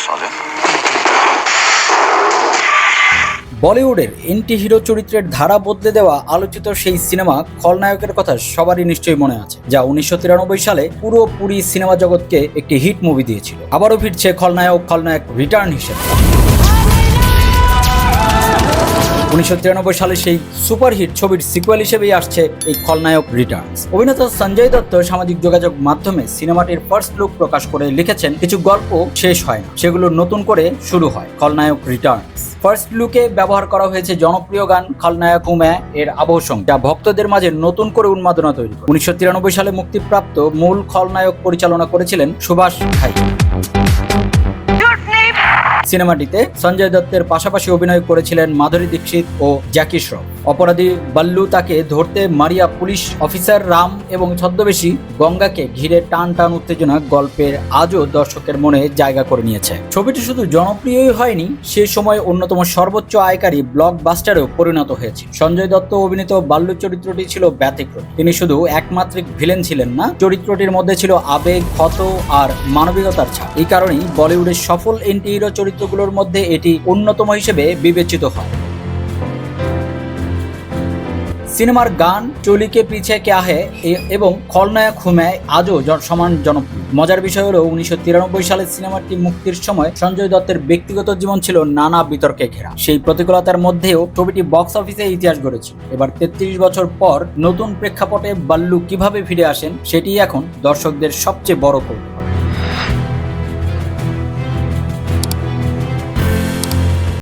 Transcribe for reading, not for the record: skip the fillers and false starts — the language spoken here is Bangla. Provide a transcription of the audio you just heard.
চলে। বলিউডের এন্টি হিরো চরিত্রের ধারা বদলে দেওয়া আলোচিত সেই সিনেমা খলনায়কের কথা সবারই নিশ্চয়ই মনে আছে, যা 1993 সালে পুরোপুরি সিনেমা জগৎকে একটি হিট মুভি দিয়েছিল। আবারও ফিরছে খলনায়ক রিটার্ন হিসেবে। 1993 সালে সেই সুপারহিট ছবির সিকুয়েল হিসেবেই আসছে এই খলনায়ক রিটার্নস। অভিনেতা সঞ্জয় দত্ত সামাজিক যোগাযোগ মাধ্যমে সিনেমাটির ফার্স্ট লুক প্রকাশ করে লিখেছেন, কিছু গল্প শেষ হয় না, সেগুলো নতুন করে শুরু হয়। খলনায়ক রিটার্নস ফার্স্ট লুকে ব্যবহার করা হয়েছে জনপ্রিয় গান খলনায়ক হুমে এর আবহ সঙ্গ, যা ভক্তদের মাঝে নতুন করে উন্মাদনা তৈরি করে। 1993 সালে মুক্তিপ্রাপ্ত মূল খলনায়ক পরিচালনা করেছিলেন সুভাষ ঘাই। সিনেমাটিতে সঞ্জয় দত্তের পাশাপাশি অভিনয় করেছিলেন মাধুরী দীক্ষিত ও জ্যাকি শ্রফ। অপরাধী বাল্লু তাকে ধরতে মারিয়া পুলিশ অফিসার রাম এবং ছদ্মবেশী গঙ্গাকে ঘিরে টান উত্তেজনা গল্পের আজও দর্শকের মনে জায়গা করে নিয়েছে। ছবিটি শুধু জনপ্রিয়ই হয়নি, সে সময় অন্যতম সর্বোচ্চ আয়কারী ব্লকবাস্টারেও পরিণত হয়েছে। সঞ্জয় দত্ত অভিনীত বাল্লু চরিত্রটি ছিল ব্যতিক্রম। তিনি শুধু একমাত্রিক ভিলেন ছিলেন না, চরিত্রটির মধ্যে ছিল আবেগ, ক্ষত আর মানবিকতার ছাপ। এই কারণেই বলিউডের সফল এন্টি হিরো চরিত্রগুলোর মধ্যে এটি অন্যতম হিসেবে বিবেচিত হয়। সিনেমার গান চলিকে পিছে ক্যা হে এবং খলনায়ক হুমে আজও সমান জনপ্রিয়। মজার বিষয় হলো 1993 সালে সিনেমাটি মুক্তির সময় সঞ্জয় দত্তের ব্যক্তিগত জীবন ছিল নানা বিতর্কে ঘেরা। সেই প্রতিকূলতার মধ্যেও ছবিটি বক্স অফিসে ইতিহাস গড়েছিল। এবার 33 বছর পর নতুন প্রেক্ষাপটে বাল্লু কিভাবে ফিরে আসেন, সেটি এখন দর্শকদের সবচেয়ে বড় কৌতুক।